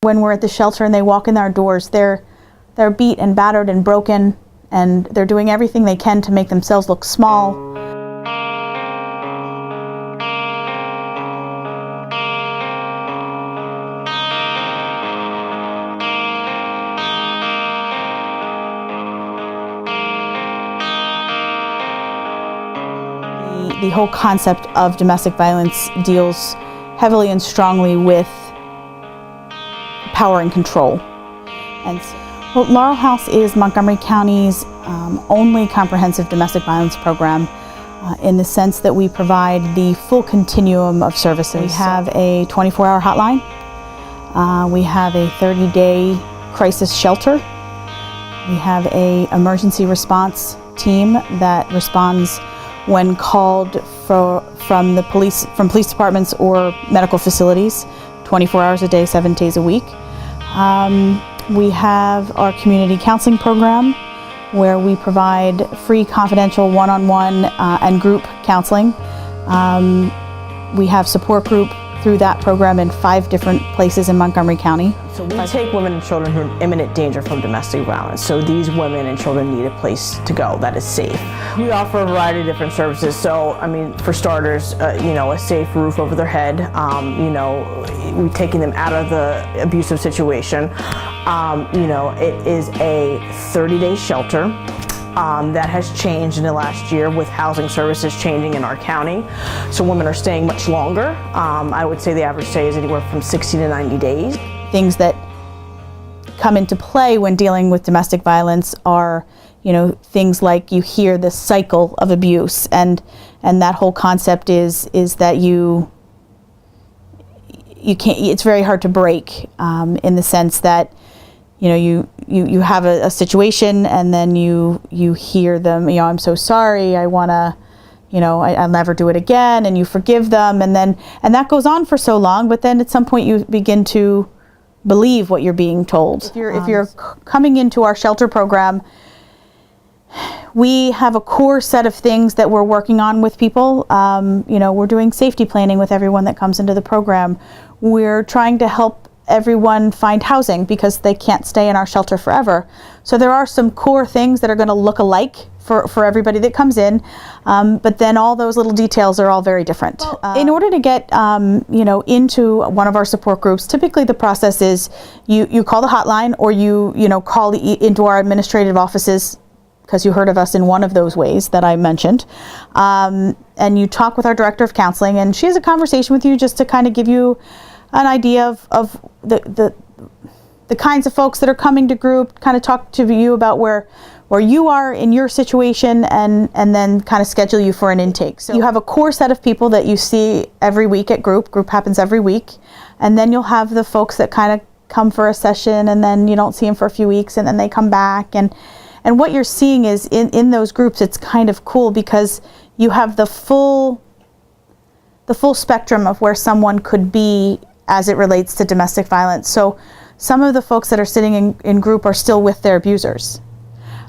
When we're at the shelter and they walk in our doors, they're beat and battered and broken, and they're doing everything they can to make themselves look small. The whole concept of domestic violence deals heavily and strongly with power and control. And so, well, Laurel House is Montgomery County's only comprehensive domestic violence program in the sense that we provide the full continuum of services. We have a 24-hour hotline. We have a 30-day crisis shelter. We have an emergency response team that responds when called from police departments or medical facilities, 24 hours a day, 7 days a week. We have our community counseling program where we provide free confidential one-on-one and group counseling. We have support group through that program in 5 different places in Montgomery County. So we take women and children who are in imminent danger from domestic violence. So these women and children need a place to go that is safe. We offer a variety of different services. So, I mean, for starters, a safe roof over their head. We're taking them out of the abusive situation. It is a 30-day shelter. That has changed in the last year with housing services changing in our county. So women are staying much longer. I would say the average stay is anywhere from 60 to 90 days. Things that come into play when dealing with domestic violence are, things like you hear the cycle of abuse, and that whole concept is that you can't. It's very hard to break in the sense that you have a situation and then you hear them, I'm so sorry, I want to, I'll never do it again, and you forgive them, and that goes on for so long, but then at some point you begin to believe what you're being told. If you're coming into our shelter program, we have a core set of things that we're working on with people. We're doing safety planning with everyone that comes into the program. We're trying to help everyone find housing because they can't stay in our shelter forever. So there are some core things that are going to look alike for everybody that comes in, but then all those little details are all very different. In order to get into one of our support groups, typically the process is you call the hotline, or you call into our administrative offices, because you heard of us in one of those ways that I mentioned, and you talk with our director of counseling, and she has a conversation with you just to kind of give you an idea of the kinds of folks that are coming to group, kind of talk to you about where you are in your situation, and then kind of schedule you for an intake. So you have a core set of people that you see every week at group. Group happens every week, and then you'll have the folks that kind of come for a session, and then you don't see them for a few weeks, and then they come back, and what you're seeing is in those groups, it's kind of cool because you have the full spectrum of where someone could be as it relates to domestic violence. So some of the folks that are sitting in group are still with their abusers.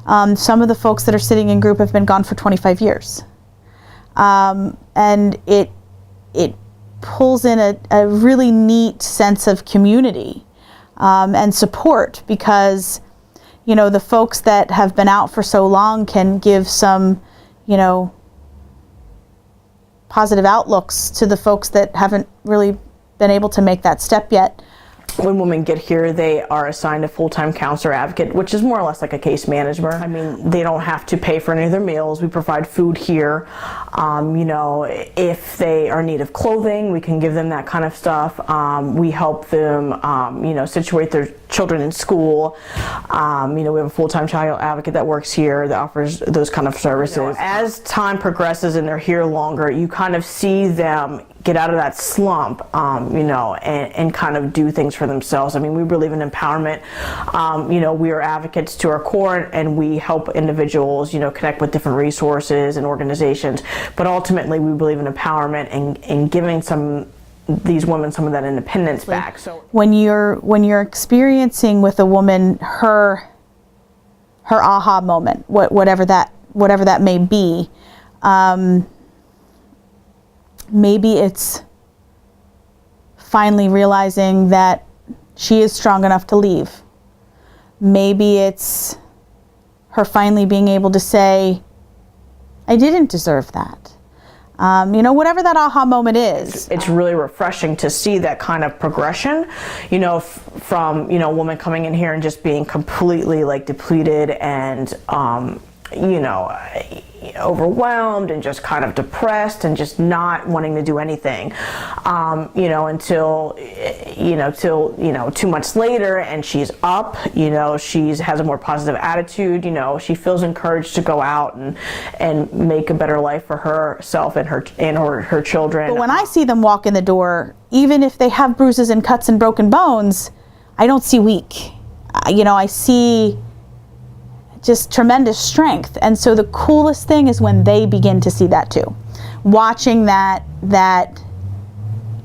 Some of the folks that are sitting in group have been gone for 25 years. And it pulls in a really neat sense of community and support, because the folks that have been out for so long can give some, positive outlooks to the folks that haven't really been able to make that step yet. When women get here, they are assigned a full-time counselor advocate, which is more or less like a case manager. I mean, they don't have to pay for any of their meals. We provide food here. If they are in need of clothing, we can give them that kind of stuff. We help them, situate their children in school. We have a full-time child advocate that works here that offers those kind of services. As time progresses and they're here longer, you kind of see them get out of that slump, and kind of do things for themselves. I mean, we believe in empowerment. We are advocates to our core, and we help individuals, connect with different resources and organizations. But ultimately, we believe in empowerment and giving these women some of that independence back. So when you're experiencing with a woman her aha moment, whatever that may be, maybe it's finally realizing that she is strong enough to leave. Maybe it's her finally being able to say, I didn't deserve that. You know, whatever that aha moment is. It's really refreshing to see that kind of progression, you know, from, you know, a woman coming in here and just being completely like depleted and, you know, overwhelmed and just kind of depressed and just not wanting to do anything, you know, until, till 2 months later, and she's up, you know, has a more positive attitude, you know, she feels encouraged to go out and make a better life for herself and her children. But when I see them walk in the door, even if they have bruises and cuts and broken bones, I don't see weak. You know, I see just tremendous strength. And so the coolest thing is when they begin to see that too. Watching that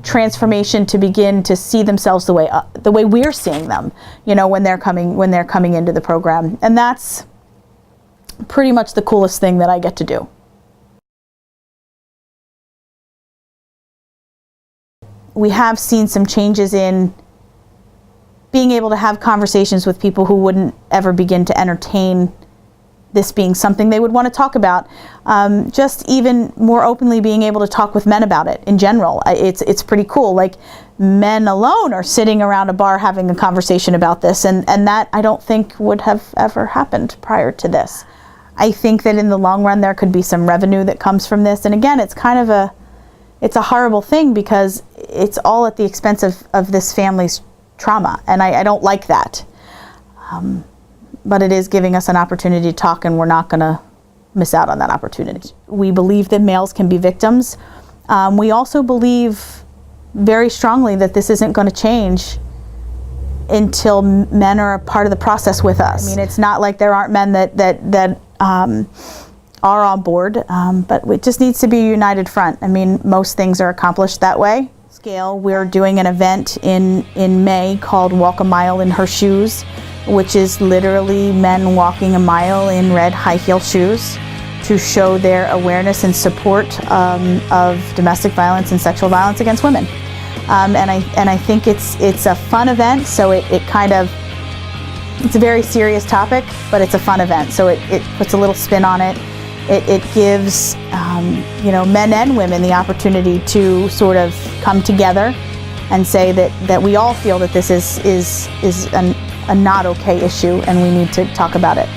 transformation, to begin to see themselves the way we're seeing them, you know, when they're coming into the program. And that's pretty much the coolest thing that I get to do. We have seen some changes in being able to have conversations with people who wouldn't ever begin to entertain this being something they would want to talk about. Just even more openly being able to talk with men about it in general. It's pretty cool. Like, men alone are sitting around a bar having a conversation about this, and that I don't think would have ever happened prior to this. I think that in the long run there could be some revenue that comes from this. And again, it's kind of it's a horrible thing because it's all at the expense of this family's trauma, and I don't like that. But it is giving us an opportunity to talk, and we're not going to miss out on that opportunity. We believe that males can be victims. We also believe very strongly that this isn't going to change until men are a part of the process with us. I mean, it's not like there aren't men that are on board, but it just needs to be a united front. I mean, most things are accomplished that way. We're doing an event in May called Walk a Mile in Her Shoes, which is literally men walking a mile in red high heel shoes to show their awareness and support of domestic violence and sexual violence against women. And I think it's a fun event. So it's a very serious topic, but it's a fun event. So it puts a little spin on it. It gives men and women the opportunity to sort of come together and say that we all feel that this is a not okay issue, and we need to talk about it.